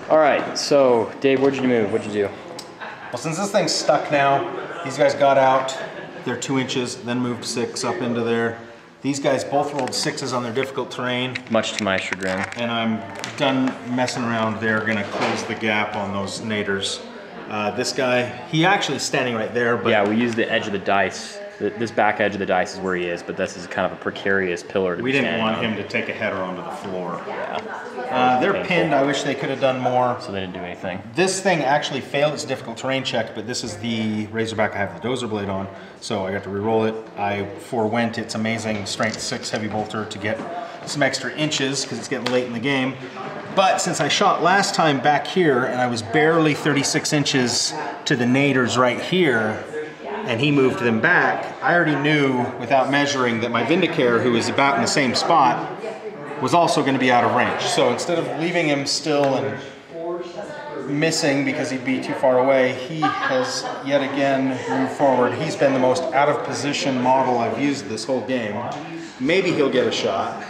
All right, so Dave, what'd you move? What'd you do? Well, since this thing's stuck now, these guys got out. They're 2 inches, then moved 6 up into there. These guys both rolled 6s on their difficult terrain. Much to my chagrin. And I'm done messing around. They're gonna close the gap on those naders. This guy, he actually is standing right there, but... Yeah, we used the edge of the dice. This back edge of the dice is where he is, but this is kind of a precarious pillar to We didn't want him to take a header onto the floor. Yeah. They're pinned. I wish they could have done more. So they didn't do anything. This thing actually failed its difficult terrain check, but this is the Razorback I have the dozer blade on, so I got to re-roll it. I forewent its amazing strength 6 heavy bolter to get some extra inches because it's getting late in the game. But since I shot last time back here and I was barely 36 inches to the naders right here, and he moved them back, I already knew without measuring that my Vindicare, who is about in the same spot, was also going to be out of range. So instead of leaving him still and missing because he'd be too far away, he has yet again moved forward. He's been the most out of position model I've used this whole game. Maybe he'll get a shot.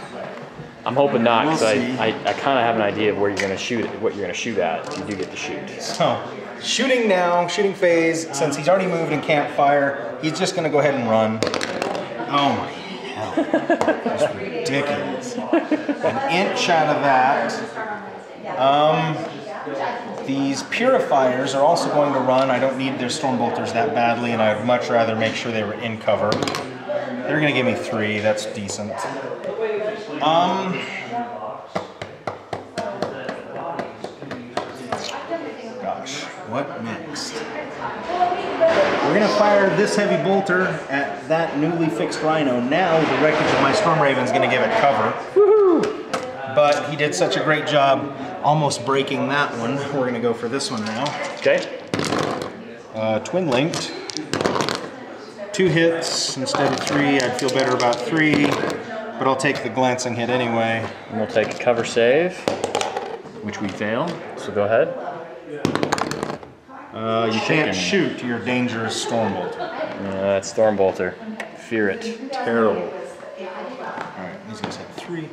I'm hoping not, because We'll I kind of have an idea of where you're going to shoot it, what you're going to shoot at if you do get to shoot. So, shooting now, shooting phase, since he's already moved and can't fire, he's just going to go ahead and run. Oh my hell. That's ridiculous. An inch out of that. These purifiers are also going to run. I don't need their storm bolters that badly, and I'd much rather make sure they were in cover. They're going to give me 3. That's decent. Gosh, what next? We're gonna fire this heavy bolter at that newly fixed rhino. Now the wreckage of my Storm Raven's gonna give it cover. Woohoo! But he did such a great job almost breaking that one. We're gonna go for this one now. Okay. Twin linked. 2 hits instead of 3. I'd feel better about 3. But I'll take the glancing hit anyway. And we'll take a cover save, which we fail, so go ahead. You can't shoot your dangerous Storm Bolter. That's Storm Bolter. Fear it. Terrible. Alright, these guys have 3.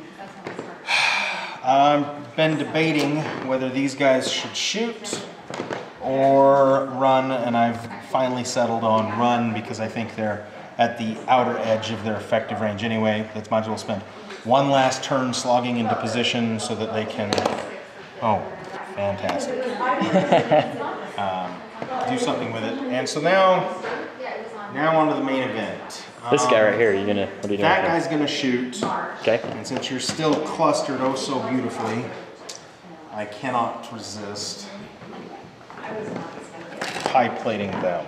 I've been debating whether these guys should shoot or run, and I've finally settled on run because I think they're at the outer edge of their effective range anyway. Let's might as well spend one last turn slogging into position so that they can, oh, fantastic. Do something with it. And so now on to the main event. This guy right here, what are you doing? That guy's gonna shoot. Okay. And since you're still clustered oh so beautifully, I cannot resist high plating them.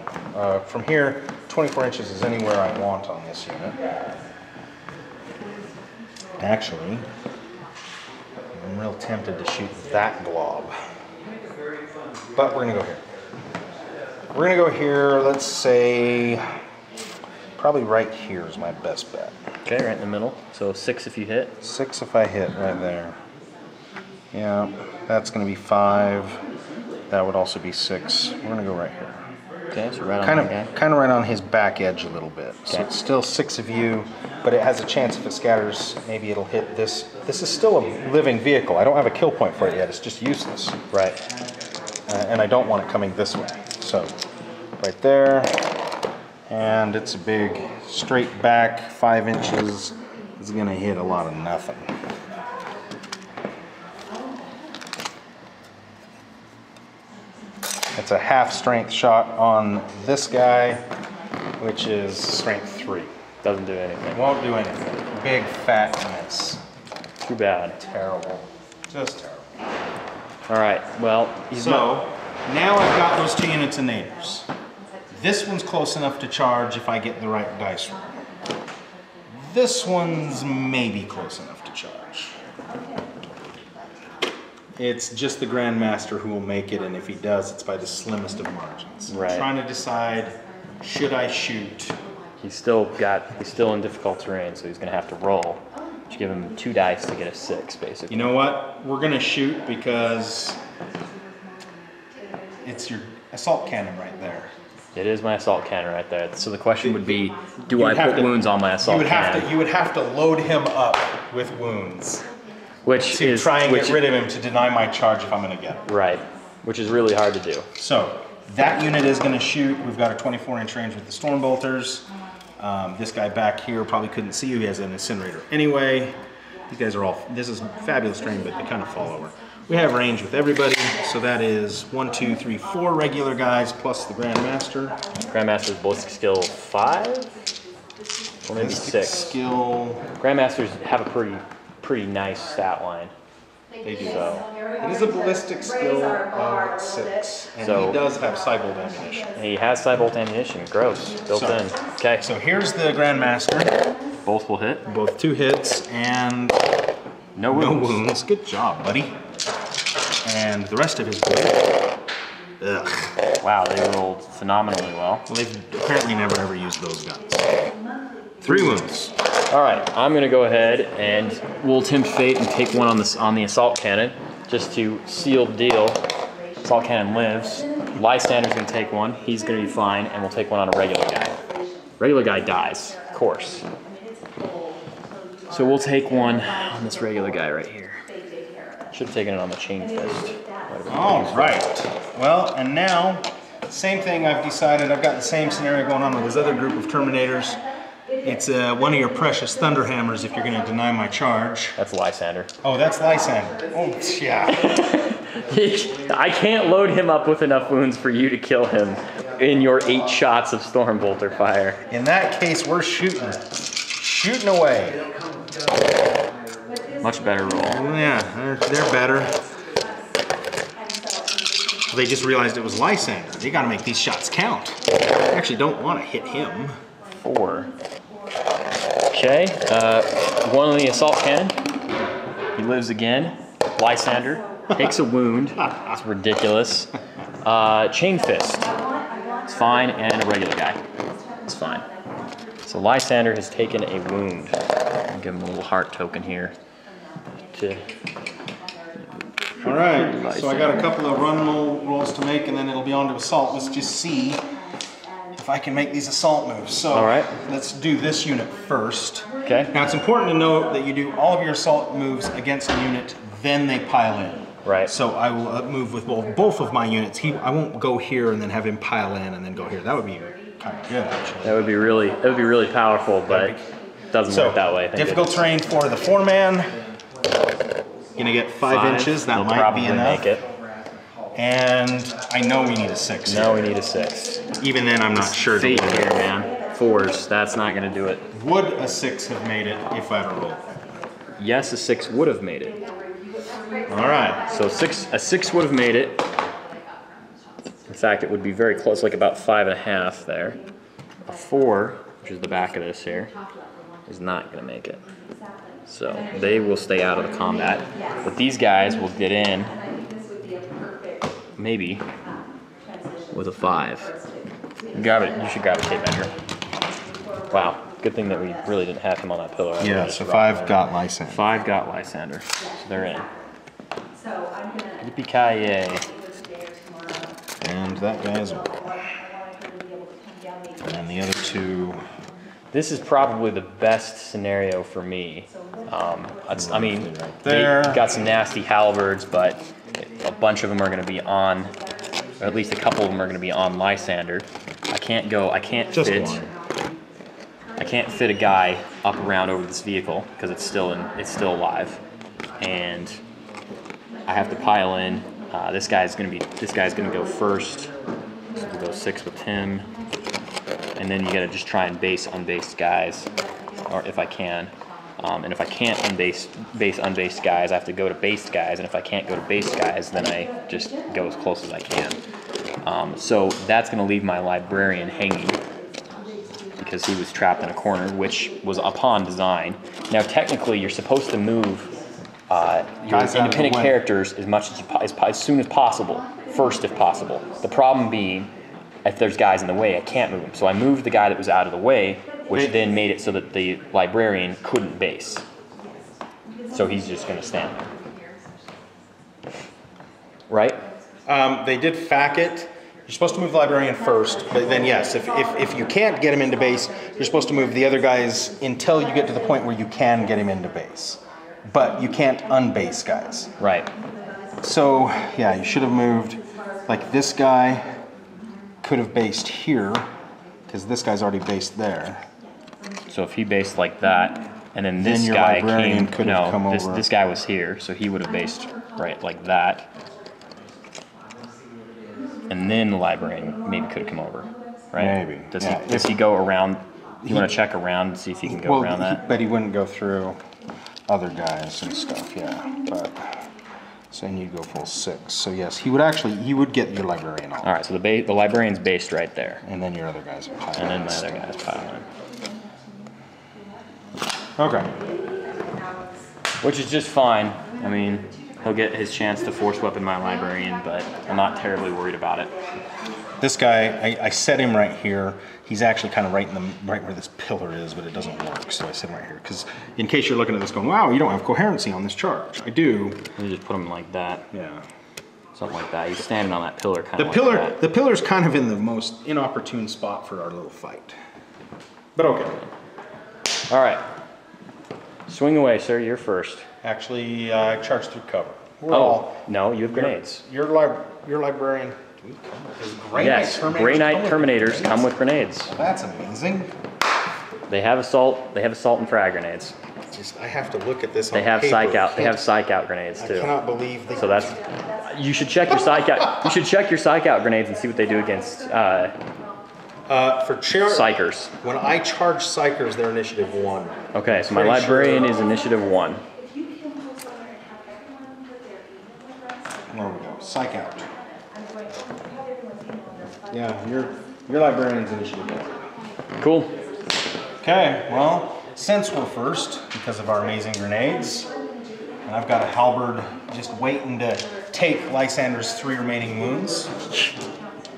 From here, 24 inches is anywhere I want on this unit. Actually, I'm real tempted to shoot that glob. But we're gonna go here. We're gonna go here, let's say, probably right here is my best bet. Okay, right in the middle. So 6 if you hit. 6 if I hit right there. Yeah, that's gonna be 5. That would also be 6. We're gonna go right here. Okay, so right on that guy. Kind of right on his back edge a little bit. Okay. So it's still 6 of you, but it has a chance if it scatters, maybe it'll hit this. This is still a living vehicle. I don't have a kill point for it yet. It's just useless. Right. And I don't want it coming this way. So right there, and it's a big straight back, 5 inches. It's gonna hit a lot of nothing. It's a half strength shot on this guy, which is strength 3. Doesn't do anything. Won't do anything. Big fat miss. Too bad. Terrible. Just terrible. All right, well, now I've got those 2 units of natives. This one's close enough to charge if I get the right dice roll. This one's maybe close enough to charge. It's just the Grandmaster who will make it, and if he does, it's by the slimmest of margins. Right. I'm trying to decide, should I shoot? he's still in difficult terrain, so he's gonna have to roll. You give him 2 dice to get a 6, basically. You know what? We're gonna shoot because it's your assault cannon right there. It is my assault cannon right there. So the question would be, do I put wounds on my assault cannon? You would have to load him up with wounds. Which to is try and get rid of him to deny my charge if I'm going to get him. Right, which is really hard to do. So that unit is going to shoot. We've got a 24-inch range with the storm bolters. This guy back here probably couldn't see you. He has an incinerator anyway. These guys are all, this is fabulous terrain, but they kind of fall over. We have range with everybody, so that is 1, 2, 3, 4 regular guys plus the Grandmaster. Grandmaster's ballistic skill 5? Or maybe Ballistic 6. skill. Grandmasters have a pretty nice stat line. They do. So, it is a ballistic skill of 6, and he does have Cybolt ammunition. he has Cybolt ammunition, gross, built in. Okay. So here's the Grandmaster. Both will hit. Both 2 hits and No wounds. no wounds. Good job, buddy. And the rest of his boys. Ugh. Wow, they rolled phenomenally well. Well, they've apparently never ever used those guns. 3 wounds. All right, I'm gonna go ahead and we'll tempt fate and take one on the assault cannon, just to seal the deal. Assault cannon lives. Lysander's gonna take one. He's gonna be fine, and we'll take one on a regular guy. Regular guy dies, of course. So we'll take one on this regular guy right here. Should have taken it on the chain fist. All right. Well, and now, same thing I've decided. I've got the same scenario going on with this other group of Terminators. It's one of your precious Thunderhammers if you're going to deny my charge. That's Lysander. Oh, that's Lysander. Oh, yeah. I can't load him up with enough wounds for you to kill him in your 8 shots of Stormbolter fire. In that case, we're shooting. Shooting away. Much better roll. Yeah, they're better. They just realized it was Lysander. They got to make these shots count. I actually don't want to hit him. 4. Okay, one on the assault cannon. He lives again. Lysander takes a wound. It's ridiculous. Chain fist. It's fine, and a regular guy. It's fine. So Lysander has taken a wound. I'll give him a little heart token here. All right, so I got a couple of run rolls to make, and then it'll be on to assault. Let's just see if I can make these assault moves. So all right, let's do this unit first. Okay. Now it's important to note that you do all of your assault moves against a unit, then they pile in. Right. So I will move with both of my units. I won't go here and then have him pile in and then go here. That would be kind of good, actually. That would be really powerful, but it doesn't work that way. Difficult terrain for the 4-man. Gonna get 5 inches. That might be enough. Make it. And I know we need a 6. No, we need a 6. Even then, I'm not sure. Fate here, man. 4s. That's not gonna do it. Would a 6 have made it if I had rolled? Yes, a 6 would have made it. All right. So a 6 would have made it. In fact, it would be very close, like about 5.5 there. A 4, which is the back of this here, is not gonna make it. So they will stay out of the combat. But these guys will get in, maybe, with a 5. You should grab a tape measure. Wow, good thing that we really didn't have him on that pillar. Yeah, so 5 got Lysander. 5 got Lysander, so they're in. Yippee-ki-yay. And that guy as well. And the other 2. This is probably the best scenario for me. I mean, they got some nasty halberds, but a bunch of them are going to be on, or at least a couple of them are going to be on Lysander. I can't fit a guy up around over this vehicle because it's still alive, and I have to pile in. This guy's going to go first, so we'll go 6 with him. And then you gotta just try and base unbased guys, or if I can. And if I can't base unbased guys, I have to go to based guys. And if I can't go to based guys, then I just go as close as I can. So that's gonna leave my librarian hanging because he was trapped in a corner, which was upon design. Now technically, you're supposed to move your independent characters as soon as possible, first if possible. The problem being, if there's guys in the way, I can't move them. So I moved the guy that was out of the way, which then made it so that the librarian couldn't base. So he's just going to stand there. Right? They did FAQ it. You're supposed to move the librarian first, but then yes, if you can't get him into base, you're supposed to move the other guys until you get to the point where you can get him into base. but you can't unbase guys. Right. So yeah, you should have moved, like this guy could have based here, because this guy's already based there. So if he based like that, and then this your guy librarian came, could have come this, over. this guy was here, so he would have based right like that. And then the librarian maybe could have come over, right? Maybe. Does, Yeah, does he go around? You want to check around and see if he can go around that? But he wouldn't go through other guys and stuff, yeah. But so then you'd go full 6. So yes, he would get your librarian on. All right, so the librarian's based right there. And then your other guys are piling. And then my other guys pile in. Okay. Which is just fine. I mean, he'll get his chance to force weapon my librarian, but I'm not terribly worried about it. This guy, I set him right here. He's actually kind of right where this pillar is, but it doesn't work. So I set him right here because in case you're looking at this going, wow, you don't have coherency on this charge. I do. You just put him like that. Yeah. Something like that. He's standing on that pillar kind of like that. The pillar's kind of in the most inopportune spot for our little fight. But okay. All right. Swing away, sir. You're first. Actually, I charged through cover. No, you have grenades. Your librarian. Yes, Grey Knight Terminators come with grenades. Well, that's amazing. They have assault and frag grenades. I have to look at this. They have psych out. They have psych out grenades too. I cannot believe they. So that's. You should check your psych out. You should check your psych out grenades and see what they do against. For psychers. When I charge psychers, they're initiative 1. Okay, so my librarian is initiative 1. There we go. Psych out. Yeah, your librarian's initiative 1. Cool. Okay, well, since we're first, because of our amazing grenades, and I've got a halberd just waiting to take Lysander's 3 remaining wounds.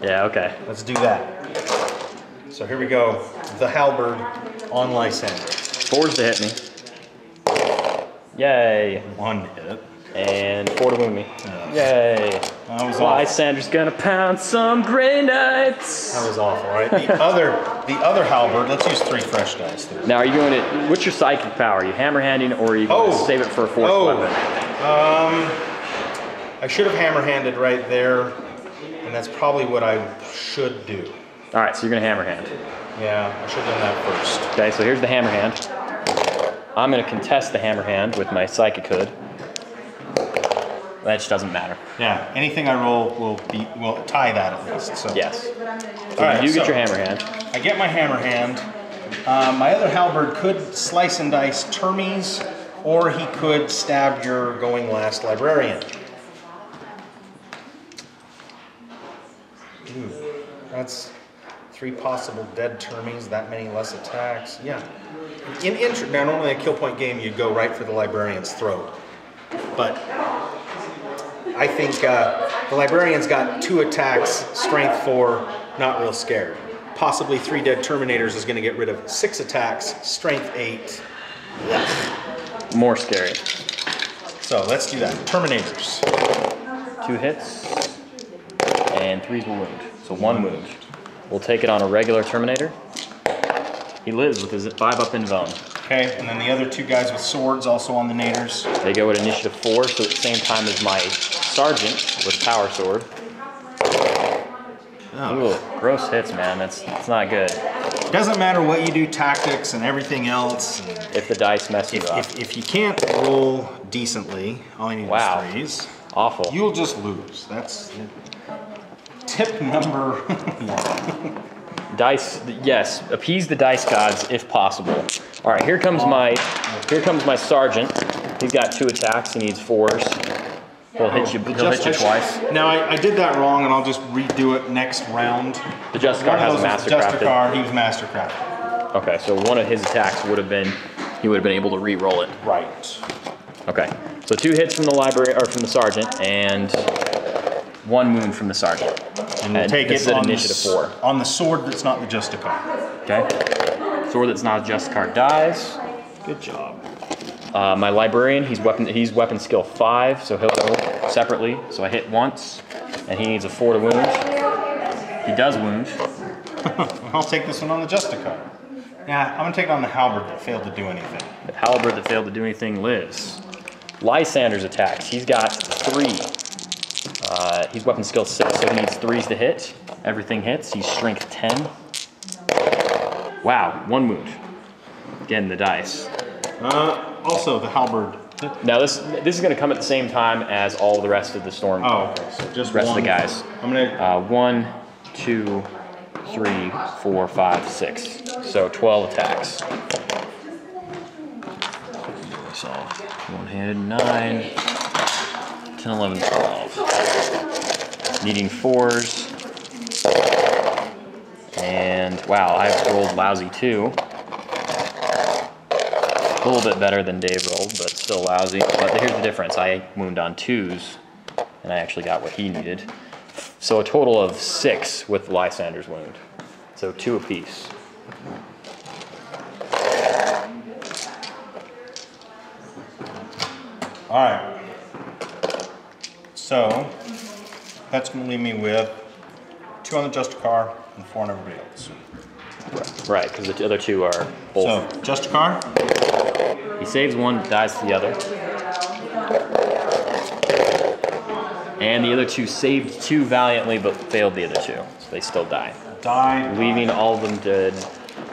Yeah, okay. Let's do that. So here we go. The halberd on Lysander. 4s to hit me. Yay. 1 hit. And 4 to wound me. Yay. That was Lysander's gonna pound some Grey Knights. That was awful, right? The other halberd, let's use 3 fresh dice there. Now, are you going to, what's your psychic power? Are you hammer-handing or are you going to save it for a forced weapon? I should have hammer-handed right there, and that's probably what I should do. All right, so you're going to hammer-hand. Yeah, I should have done that first. Okay, so here's the hammer-hand. I'm going to contest the hammer-hand with my psychic hood. That just doesn't matter. Yeah, anything I roll will tie that at least. So. Yes. So you get your hammer hand. I get my hammer hand. My other halberd could slice and dice Termes, or he could stab your going last librarian. Ooh, that's 3 possible dead Termes, that many less attacks. Yeah. Now normally a kill point game you'd go right for the librarian's throat. But I think the librarian's got 2 attacks, strength 4, not real scared. Possibly 3 dead Terminators is going to get rid of 6 attacks, strength 8. Yes. More scary. So let's do that. Terminators. 2 hits and 3's will wound. So 1 wound. We'll take it on a regular Terminator. He lives with his 5 up in bone. Okay, and then the other 2 guys with swords also on the naders. They go at initiative 4, so at the same time as my sergeant with a power sword. Oh. Ooh, gross hits, man. That's not good. Doesn't matter what you do, tactics and everything else. If the dice mess you up. If you can't roll decently, all you need is 3s. Awful. You'll just lose. That's tip number 1. Dice, yes, appease the dice gods if possible. All right, here comes my sergeant. He's got 2 attacks. He needs 4s. He'll hit you twice. Now I did that wrong, and I'll just redo it next round. The Justicar has a Mastercrafted. He was Mastercrafted. Okay, so one of his attacks would have been, he would have been able to re-roll it. Right. Okay, so 2 hits from the library or from the sergeant, and 1 wound from the sergeant. And we'll take it on initiative 4. On the sword that's not the Justicar. Okay. Sword that's not a Justicar dies. Good job. My librarian, he's weapon skill 5, so he'll go separately. So I hit once, and he needs a 4 to wound. He does wound. I'll take this one on the Justicar. Yeah, I'm gonna take it on the halberd that failed to do anything. The halberd that failed to do anything lives. Lysander's attacks. He's got 3. He's weapon skill 6, so he needs 3s to hit. Everything hits. He's strength 10. Wow, 1 wound. Again, the dice. Also, the halberd. Now this is going to come at the same time as all the rest of the storm. Oh, okay. So just rest one. of the guys. I'm gonna. 1, 2, 3, 4, 5, 6. So 12 attacks. So one-handed 9, 10, 11, 12. Needing 4s. And wow, I've rolled lousy too. A little bit better than Dave rolled, but still lousy. But here's the difference. I wound on 2s, and I actually got what he needed. So a total of 6 with Lysander's wound. So 2 apiece. All right. So that's going to leave me with 2 on the Justicar and 4 on everybody else. Right, because the other 2 are both. So Justicar. He saves 1, dies to the other. And the other 2 saved 2 valiantly, but failed the other 2. So they still die. Leaving all of them dead,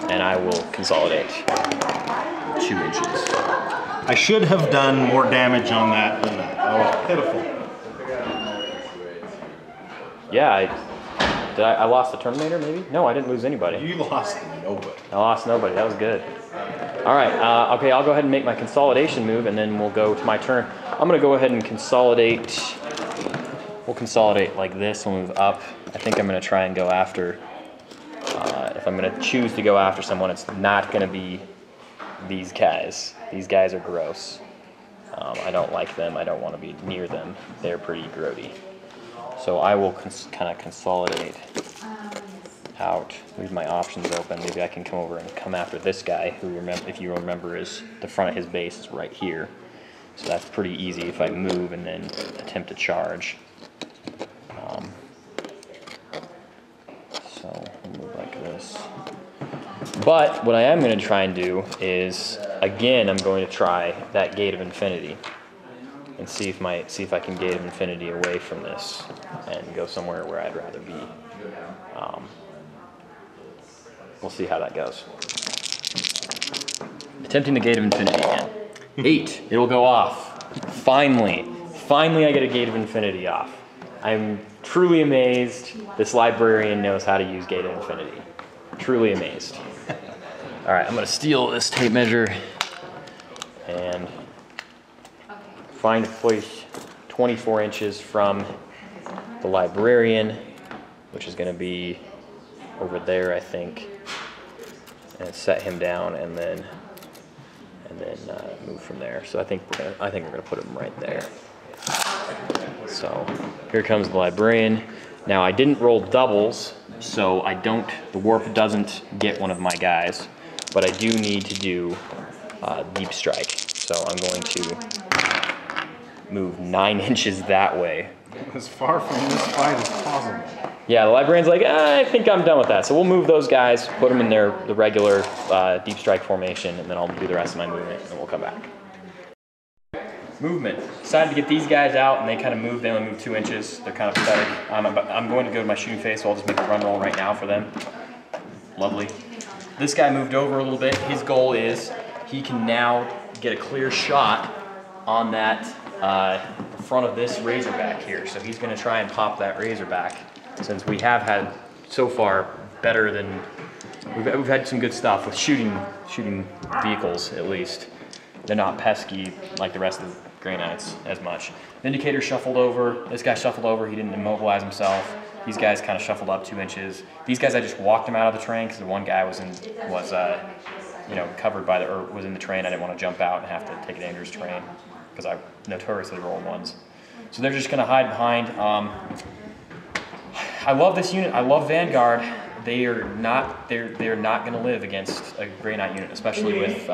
and I will consolidate 2 inches. I should have done more damage on that than that. That was pitiful. Yeah, I lost the Terminator, maybe? No, I didn't lose anybody. You lost nobody. I lost nobody. That was good. All right. Okay, I'll go ahead and make my consolidation move, and then we'll go to my turn. I'm going to go ahead and consolidate. We'll consolidate like this. We'll move up. I think I'm going to try and go after. If I'm going to choose to go after someone, it's not going to be these guys. These guys are gross. I don't like them. I don't want to be near them. They're pretty grody. So I will kind of consolidate out, leave my options open. Maybe I can come over and come after this guy, who, if you remember, is the front of his base is right here. So that's pretty easy if I move and then attempt to charge. So I'll move like this. But what I am going to try and do is, again, I'm going to try that Gate of Infinity and see if I can Gate of Infinity away from this and go somewhere where I'd rather be. We'll see how that goes. Attempting the Gate of Infinity again. 8, it'll go off. Finally I get a Gate of Infinity off. I'm truly amazed this librarian knows how to use Gate of Infinity. Truly amazed. All right, I'm gonna steal this tape measure and find a place 24 inches from the librarian, which is gonna be over there, I think, and set him down, and then move from there. So I think we're gonna put him right there. So here comes the librarian. Now I didn't roll doubles, so the warp doesn't get one of my guys, but I do need to do deep strike. So I'm going to move 9 inches that way. As far from this fight as possible. Yeah, the librarian's like, I think I'm done with that. So we'll move those guys, put them in the regular deep strike formation, and then I'll do the rest of my movement, and we'll come back. Movement. Decided to get these guys out, and they kind of move. They only move 2 inches. They're kind of pathetic. I'm going to go to my shooting phase, so I'll just make a run roll right now for them. Lovely. This guy moved over a little bit. His goal is he can now get a clear shot on that front of this Razorback here. So he's going to try and pop that Razorback, since we have had so far better than we've had some good stuff with shooting vehicles, at least. They're not pesky like the rest of the Grey Knights as much. Vindicator shuffled over. This guy shuffled over. He didn't immobilize himself. These guys kind of shuffled up 2 inches. These guys, I just walked them out of the train because the one guy was covered by was in the train. I didn't want to jump out and have to take a dangerous train because I notoriously roll ones. So they're just going to hide behind. I love this unit. I love Vanguard. They're not going to live against a Grey Knight unit, especially with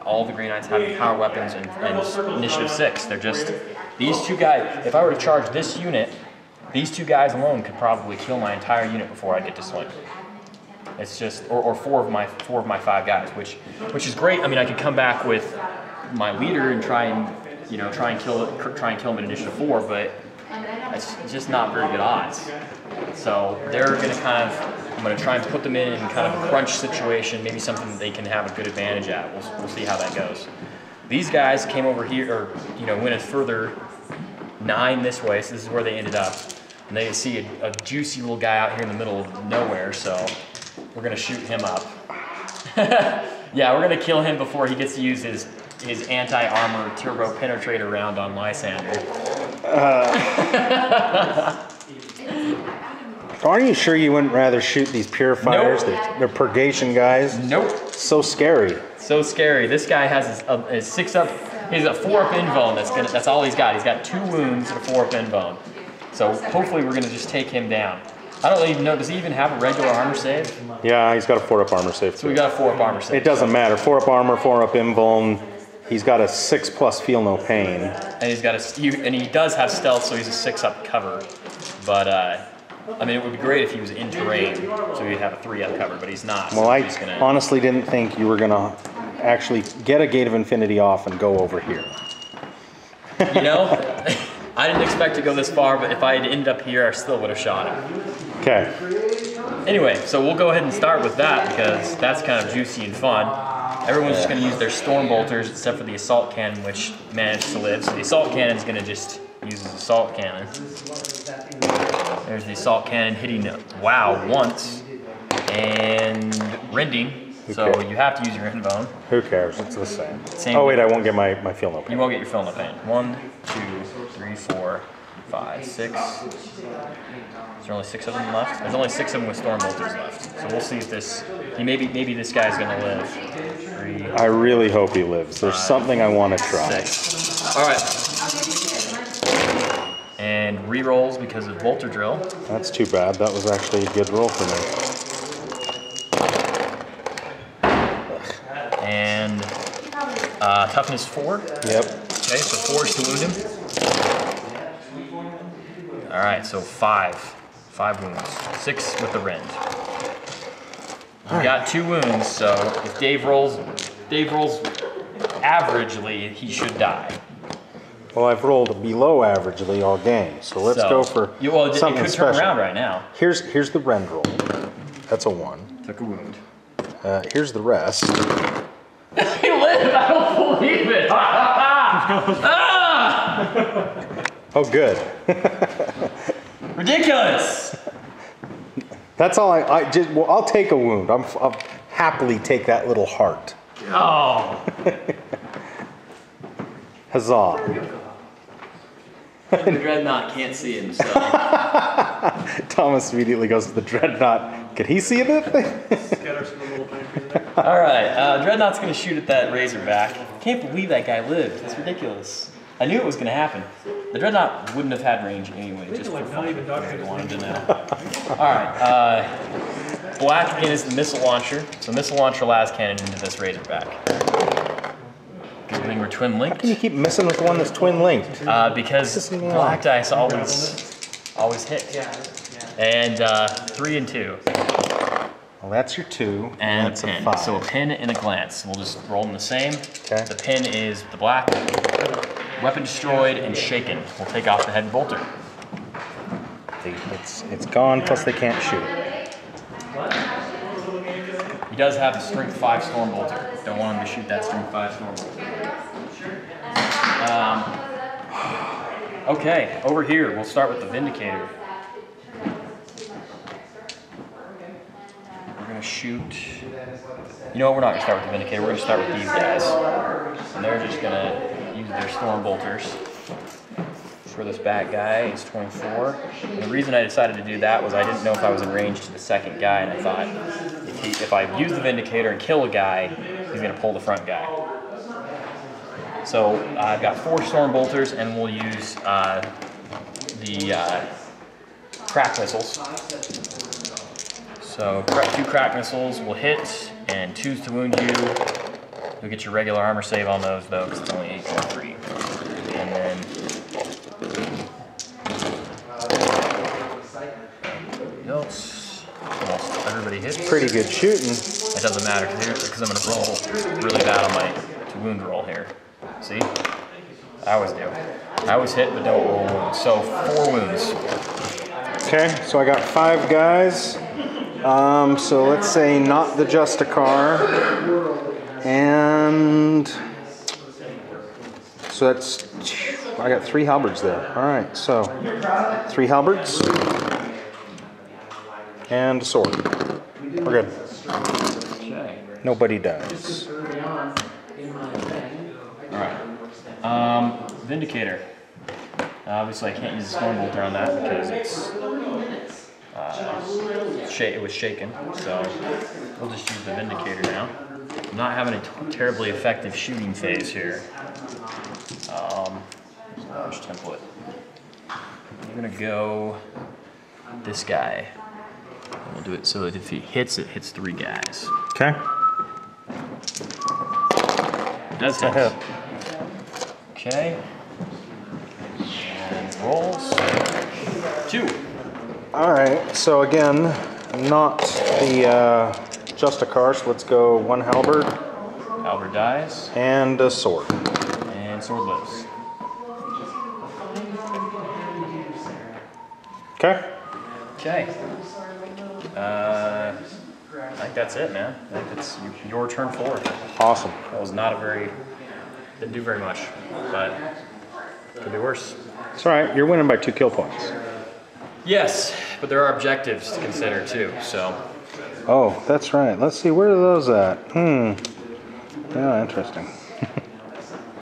all the Grey Knights having power weapons and initiative 6. They're just these 2 guys. If I were to charge this unit, these 2 guys alone could probably kill my entire unit before I get to swing. It's just or 4 of my 5 guys, which is great. I mean, I could come back with my leader and try and you know, try and kill him at initiative 4, but it's just not very good odds. So they're going to I'm going to try and put them in kind of a crunch situation, maybe something that they can have a good advantage at. We'll see how that goes. These guys came over here, or, you know, went a further 9 this way, so this is where they ended up. And they see a juicy little guy out here in the middle of nowhere, so we're going to shoot him up. Yeah, we're going to kill him before he gets to use his anti-armor turbo penetrator round on Lysander. Are you sure you wouldn't rather shoot these purifiers? Nope. They're purgation guys? Nope. So scary. So scary. This guy has his 6-up, he's a 4-up invuln. That's all he's got. He's got 2 wounds and a 4-up invuln. So hopefully we're going to just take him down. I don't even know, does he even have a regular armor save? Yeah, he's got a 4-up armor save. So we got a 4-up armor save. It doesn't matter. 4-up armor, 4-up invuln. He's got a 6+ feel no pain. And he's got and he does have stealth, so he's a 6-up cover. But I mean, it would be great if he was in terrain, so he'd have a 3-up cover, but he's not. Well, so I honestly didn't think you were gonna actually get a Gate of Infinity off and go over here. You know, I didn't expect to go this far, but if I had ended up here, I still would have shot him. Okay. Anyway, so we'll go ahead and start with that because that's kind of juicy and fun. Everyone's just going to use their storm bolters except for the assault cannon, which managed to live. So the assault cannon is going to just use his assault cannon. There's the assault cannon hitting wow once and rending. So you have to use your invuln. Who cares? It's the same. Oh wait, I won't get my feel no pain. You won't get your feel no pain. 1, 2, 3, 4, 5, 6. Is there only 6 of them left? There's only 6 of them with storm bolters left. So we'll see if this. Maybe this guy's gonna live. 3. I really hope he lives. There's something I want to try. 6. All right. And re-rolls because of bolter drill. That's too bad. That was actually a good roll for me. And toughness 4. Yep. Okay, so 4 is to wound him. All right, so 5 wounds, 6 with the rend. You got 2 wounds, so if Dave rolls averagely, he should die. Well, I've rolled below averagely all game, so let's go for something it could special. turn around right now. Here's the rend roll. That's a 1. Took a wound. Here's the rest. He lived! I don't believe it! Oh, good. Ridiculous! That's all well, I'll take a wound. I'll happily take that little heart. Oh. Huzzah. The Dreadnought can't see himself. Thomas immediately goes to the Dreadnought. Could he see that thing? All right, Dreadnought's going to shoot at that Razorback. Can't believe that guy lived. That's ridiculous. I knew it was going to happen. The Dreadnought wouldn't have had range anyway, just for fun. I wanted to know. All right, black again is the missile launcher. So missile launcher las cannon into this Razorback. Good thing we're twin linked. How can you keep missing with the one that's twin linked? Because black dice always hit. And 3 and 2. Well, that's your 2. And that's a pin. A 5. So a pin and a glance. We'll just roll them the same. Okay. The pin is the black. Weapon destroyed and shaken. We'll take off the head bolter. It's gone, plus they can't shoot. He does have the strength 5 storm bolter. Don't want him to shoot that strength 5 storm bolter. Okay, over here, we'll start with the Vindicator. We're gonna shoot. You know what? We're not gonna start with the Vindicator. We're gonna start with these guys, and they're just gonna use their storm bolters. For this bad guy, he's 24. And the reason I decided to do that was I didn't know if I was in range to the second guy, and I thought if I use the Vindicator and kill a guy, he's gonna pull the front guy. So I've got 4 storm bolters, and we'll use the crack missiles. So 2 crack missiles will hit, and 2s to wound you. You'll get your regular armor save on those though, because it's only 8.3. And then else, almost everybody hits. Pretty good shooting. It doesn't matter because I'm going to roll really bad on my to wound roll here. See? I always do. I always hit, but don't roll wounds. So 4 wounds. Okay, so I got 5 guys. So let's say not the Justicar. And so that's, I got 3 halberds there. All right, so 3 halberds and a sword. We're good. Okay. Nobody dies. Alright. Vindicator. Obviously I can't use the storm bolter on that because it was shaken. So we'll just use the Vindicator now. I'm not having a terribly effective shooting phase here. Large template. I'm gonna go this guy. And we'll do it so that if he hits, it hits 3 guys. Okay. It does hit. Okay. And rolls. 2. All right, so again, not the Justicar, so let's go 1 halberd. Halberd dies. And a sword. And sword lives. Okay. Okay. I think that's it, man. I think it's your turn forward. Awesome. That was not a very, didn't do very much, but could be worse. It's all right, you're winning by 2 kill points. Yes, but there are objectives to consider too, so. Oh, that's right. Let's see, where are those at? Yeah, interesting.